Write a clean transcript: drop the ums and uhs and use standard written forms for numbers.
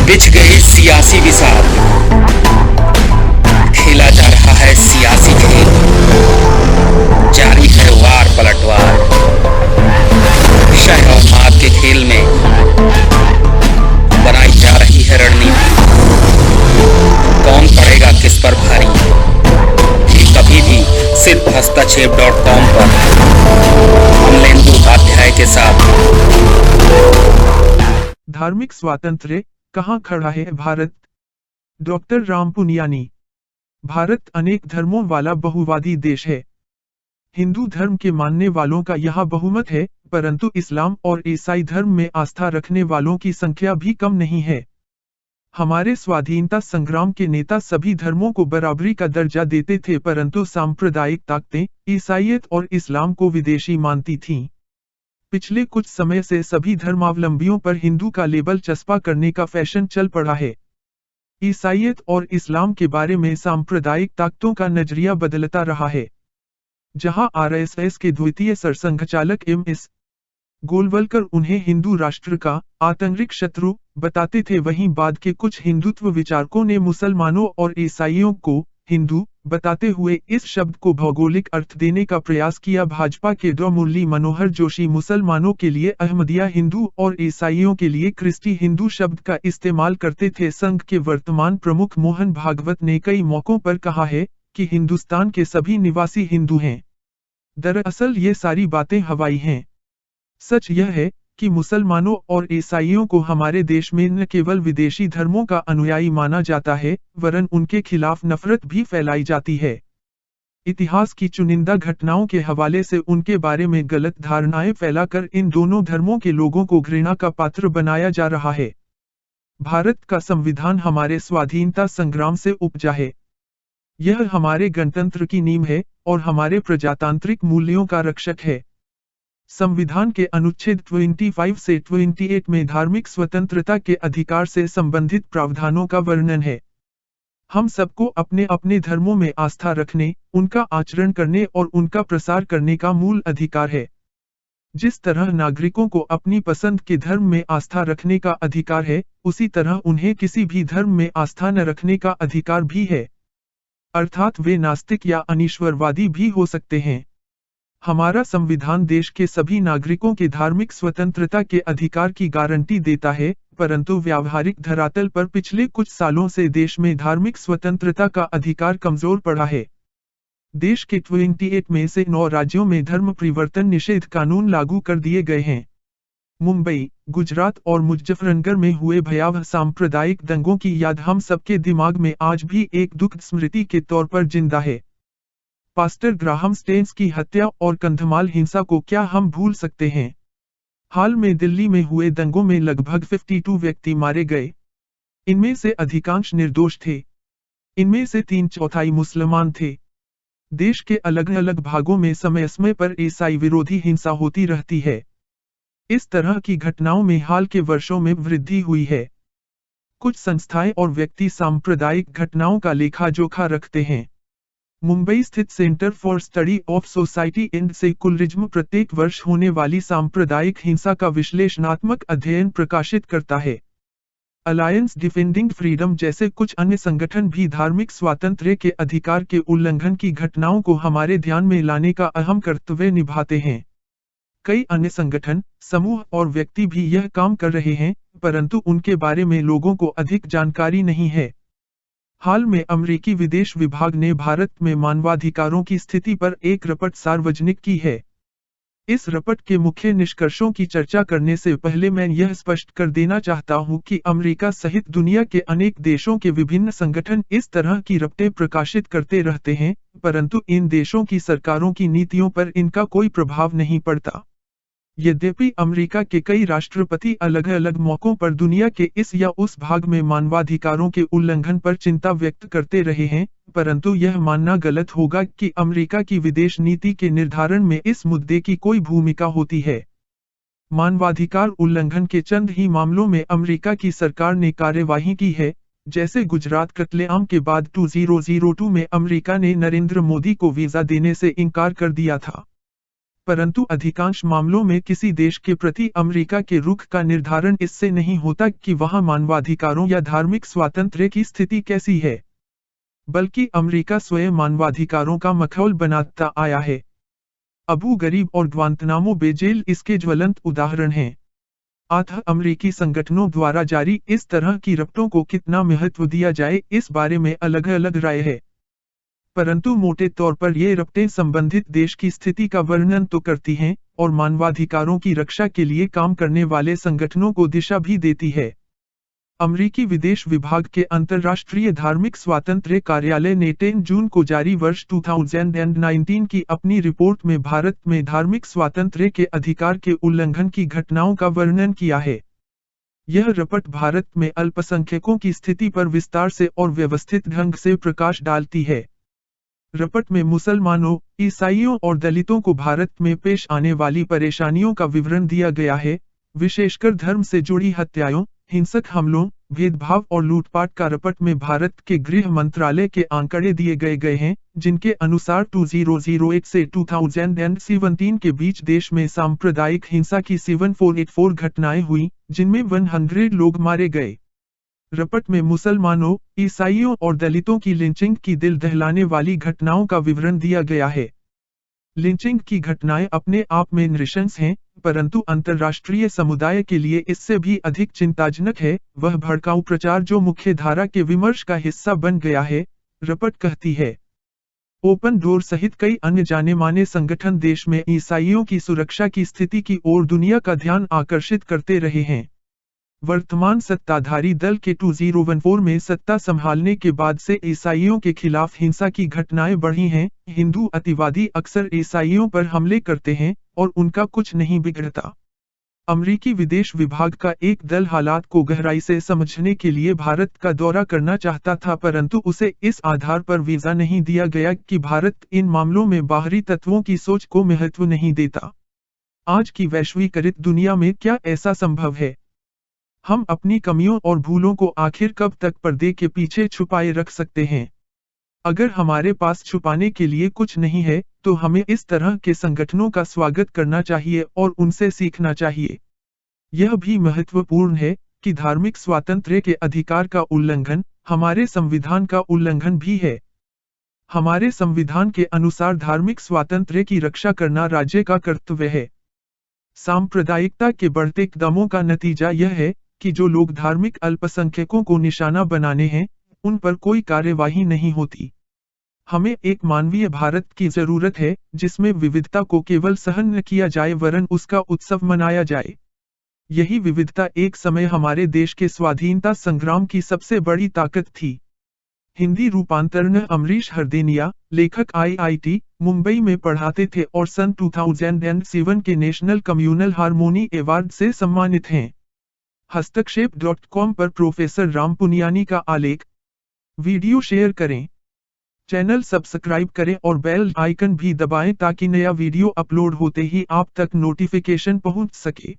बिछ गए सियासी विसार, खेला जा रहा है सियासी खेल, जारी है वार पलटवार। शह और मात के खेल में बनाई जा रही है रणनीति। कौन पड़ेगा किस पर भारी, ये कभी भी सिर्फ हस्तक्षेप.com पर अमलेंदु उपाध्याय के साथ। धार्मिक स्वातंत्र्य कहाँ खड़ा है भारत? डॉक्टर राम पुनियानी। भारत अनेक धर्मों वाला बहुवादी देश है। हिंदू धर्म के मानने वालों का यहाँ बहुमत है, परंतु इस्लाम और ईसाई धर्म में आस्था रखने वालों की संख्या भी कम नहीं है। हमारे स्वाधीनता संग्राम के नेता सभी धर्मों को बराबरी का दर्जा देते थे, परंतु सांप्रदायिक ताकतें ईसाईयत और इस्लाम को विदेशी मानती थीं। पिछले कुछ समय से सभी धर्मावलंबियों पर हिंदू का लेबल चस्पा करने का फैशन चल पड़ा है। ईसाईयत और इस्लाम के बारे में सांप्रदायिक ताकतों का नजरिया बदलता रहा है। जहां आरएसएस के द्वितीय सरसंघचालक एम.एस. गोलवलकर उन्हें हिंदू राष्ट्र का आतंरिक शत्रु बताते थे, वहीं बाद के कुछ हिंदुत्व विचारकों ने मुसलमानों और ईसाइयों को हिंदू बताते हुए इस शब्द को भौगोलिक अर्थ देने का प्रयास किया। भाजपा के डॉ मुरली मनोहर जोशी मुसलमानों के लिए अहमदिया हिंदू और ईसाइयों के लिए क्रिस्टी हिंदू शब्द का इस्तेमाल करते थे। संघ के वर्तमान प्रमुख मोहन भागवत ने कई मौकों पर कहा है कि हिंदुस्तान के सभी निवासी हिंदू हैं। दरअसल ये सारी बातें हवाई हैं। सच यह है कि मुसलमानों और ईसाइयों को हमारे देश में न केवल विदेशी धर्मों का अनुयायी माना जाता है, वरन उनके खिलाफ नफरत भी फैलाई जाती है। इतिहास की चुनिंदा घटनाओं के हवाले से उनके बारे में गलत धारणाएं फैलाकर इन दोनों धर्मों के लोगों को घृणा का पात्र बनाया जा रहा है। भारत का संविधान हमारे स्वाधीनता संग्राम से उपजा है। यह हमारे गणतंत्र की नींव है और हमारे प्रजातांत्रिक मूल्यों का रक्षक है। संविधान के अनुच्छेद 25 से 28 में धार्मिक स्वतंत्रता के अधिकार से संबंधित प्रावधानों का वर्णन है। हम सबको अपने अपने धर्मों में आस्था रखने, उनका आचरण करने और उनका प्रसार करने का मूल अधिकार है। जिस तरह नागरिकों को अपनी पसंद के धर्म में आस्था रखने का अधिकार है, उसी तरह उन्हें किसी भी धर्म में आस्था न रखने का अधिकार भी है। अर्थात वे नास्तिक या अनीश्वरवादी भी हो सकते हैं। हमारा संविधान देश के सभी नागरिकों के धार्मिक स्वतंत्रता के अधिकार की गारंटी देता है, परंतु व्यावहारिक धरातल पर पिछले कुछ सालों से देश में धार्मिक स्वतंत्रता का अधिकार कमजोर पड़ा है। देश के 28 में से 9 राज्यों में धर्म परिवर्तन निषेध कानून लागू कर दिए गए हैं। मुंबई, गुजरात और मुजफ्फरनगर में हुए भयावह सांप्रदायिक दंगों की याद हम सबके दिमाग में आज भी एक दुखद स्मृति के तौर पर जिंदा है। पास्टर ग्राहम स्टेन्स की हत्या और कंधमाल हिंसा को क्या हम भूल सकते हैं? हाल में दिल्ली में हुए दंगों में लगभग 52 व्यक्ति मारे गए। इनमें से अधिकांश निर्दोष थे। इनमें से 3/4 मुसलमान थे। देश के अलग अलग भागों में समय समय पर ईसाई विरोधी हिंसा होती रहती है। इस तरह की घटनाओं में हाल के वर्षों में वृद्धि हुई है। कुछ संस्थाएं और व्यक्ति सांप्रदायिक घटनाओं का लेखा जोखा रखते हैं। मुंबई स्थित centre for study of society and secularism प्रत्येक वर्ष होने वाली सांप्रदायिक हिंसा का विश्लेषणात्मक अध्ययन प्रकाशित करता है। अलायंस डिफेंडिंग फ्रीडम जैसे कुछ अन्य संगठन भी धार्मिक स्वातंत्र्य के अधिकार के उल्लंघन की घटनाओं को हमारे ध्यान में लाने का अहम कर्तव्य निभाते हैं। कई अन्य संगठन, समूह और व्यक्ति भी यह काम कर रहे हैं, परंतु उनके बारे में लोगों को अधिक जानकारी नहीं है। हाल में अमेरिकी विदेश विभाग ने भारत में मानवाधिकारों की स्थिति पर एक रिपोर्ट सार्वजनिक की है। इस रिपोर्ट के मुख्य निष्कर्षों की चर्चा करने से पहले मैं यह स्पष्ट कर देना चाहता हूं कि अमेरिका सहित दुनिया के अनेक देशों के विभिन्न संगठन इस तरह की रिपोर्टें प्रकाशित करते रहते हैं, परंतु इन देशों की सरकारों की नीतियों पर इनका कोई प्रभाव नहीं पड़ता। यद्यपि अमेरिका के कई राष्ट्रपति अलग अलग मौकों पर दुनिया के इस या उस भाग में मानवाधिकारों के उल्लंघन पर चिंता व्यक्त करते रहे हैं, परंतु यह मानना गलत होगा कि अमेरिका की विदेश नीति के निर्धारण में इस मुद्दे की कोई भूमिका होती है। मानवाधिकार उल्लंघन के चंद ही मामलों में अमेरिका की सरकार ने कार्यवाही की है, जैसे गुजरात कत्लेआम के बाद 2002 में अमेरिका ने नरेंद्र मोदी को वीजा देने से इनकार कर दिया था। परंतु अधिकांश मामलों में किसी देश के प्रति अमेरिका के रुख का निर्धारण इससे नहीं होता कि वहां मानवाधिकारों या धार्मिक स्वातंत्र्य की स्थिति कैसी है, बल्कि अमेरिका स्वयं मानवाधिकारों का मखौल बनाता आया है। अबू गरीब और ग्वांतनामो बे जेल इसके ज्वलंत उदाहरण हैं। अतः अमेरिकी संगठनों द्वारा जारी इस तरह की रपटों को कितना महत्व दिया जाए, इस बारे में अलग अलग राय है। परंतु मोटे तौर पर ये रपटें संबंधित देश की स्थिति का वर्णन तो करती हैं और मानवाधिकारों की रक्षा के लिए काम करने वाले संगठनों को दिशा भी देती है। अमेरिकी विदेश विभाग के अंतर्राष्ट्रीय धार्मिक स्वातंत्र्य कार्यालय ने 10 जून को जारी वर्ष 2019 की अपनी रिपोर्ट में भारत में धार्मिक स्वातंत्र्य के अधिकार के उल्लंघन की घटनाओं का वर्णन किया है। यह रिपोर्ट भारत में अल्पसंख्यकों की स्थिति पर विस्तार से और व्यवस्थित ढंग से प्रकाश डालती है। रिपोर्ट में मुसलमानों, ईसाइयों और दलितों को भारत में पेश आने वाली परेशानियों का विवरण दिया गया है, विशेषकर धर्म से जुड़ी हत्याओं, हिंसक हमलों, भेदभाव और लूटपाट का रिपोर्ट में भारत के गृह मंत्रालय के आंकड़े दिए गए हैं, जिनके अनुसार 2008 से 2017 के बीच देश में सांप्रदायिक हिंसा की 7484 घटनाएं हुई, जिनमें 100 लोग मारे गए। रिपोर्ट में मुसलमानों, ईसाइयों और दलितों की लिंचिंग की दिल दहलाने वाली घटनाओं का विवरण दिया गया है। लिंचिंग की घटनाएं अपने आप में नृशंस हैं, परंतु अंतर्राष्ट्रीय समुदाय के लिए इससे भी अधिक चिंताजनक है वह भड़काऊ प्रचार जो मुख्य धारा के विमर्श का हिस्सा बन गया है। रिपोर्ट कहती है, ओपन डोर सहित कई अन्य जाने माने संगठन देश में ईसाइयों की सुरक्षा की स्थिति की ओर दुनिया का ध्यान आकर्षित करते रहे हैं। वर्तमान सत्ताधारी दल के 2014 में सत्ता संभालने के बाद से ईसाइयों के खिलाफ हिंसा की घटनाएं बढ़ी हैं। हिंदू अतिवादी अक्सर ईसाइयों पर हमले करते हैं और उनका कुछ नहीं बिगड़ता। अमेरिकी विदेश विभाग का एक दल हालात को गहराई से समझने के लिए भारत का दौरा करना चाहता था, परंतु उसे इस आधार पर वीजा नहीं दिया गया कि भारत इन मामलों में बाहरी तत्वों की सोच को महत्व नहीं देता। आज की वैश्वीकरित दुनिया में क्या ऐसा संभव है? हम अपनी कमियों और भूलों को आखिर कब तक पर्दे के पीछे छुपाए रख सकते हैं? अगर हमारे पास छुपाने के लिए कुछ नहीं है, तो हमें इस तरह के संगठनों का स्वागत करना चाहिए और उनसे सीखना चाहिए। यह भी महत्वपूर्ण है कि धार्मिक स्वातंत्र्य के अधिकार का उल्लंघन हमारे संविधान का उल्लंघन भी है। हमारे संविधान के अनुसार धार्मिक स्वातंत्र्य की रक्षा करना राज्य का कर्तव्य है। सांप्रदायिकता के बढ़ते कदमों का नतीजा यह है कि जो लोग धार्मिक अल्पसंख्यकों को निशाना बनाने हैं, उन पर कोई कार्यवाही नहीं होती। हमें एक मानवीय भारत की जरूरत है, जिसमें विविधता को केवल सहन न किया जाए वरन उसका उत्सव मनाया जाए। यही विविधता एक समय हमारे देश के स्वाधीनता संग्राम की सबसे बड़ी ताकत थी। हिंदी रूपांतरण अमरीश हरदेनिया, लेखक IIT मुंबई में पढ़ाते थे और सन 2007 के नेशनल कम्युनल हार्मोनी अवार्ड से सम्मानित हैं। हस्तक्षेप.com पर प्रोफेसर राम पुनियानी का आलेख। वीडियो शेयर करें, चैनल सब्सक्राइब करें और बेल आइकन भी दबाएं ताकि नया वीडियो अपलोड होते ही आप तक नोटिफिकेशन पहुंच सके।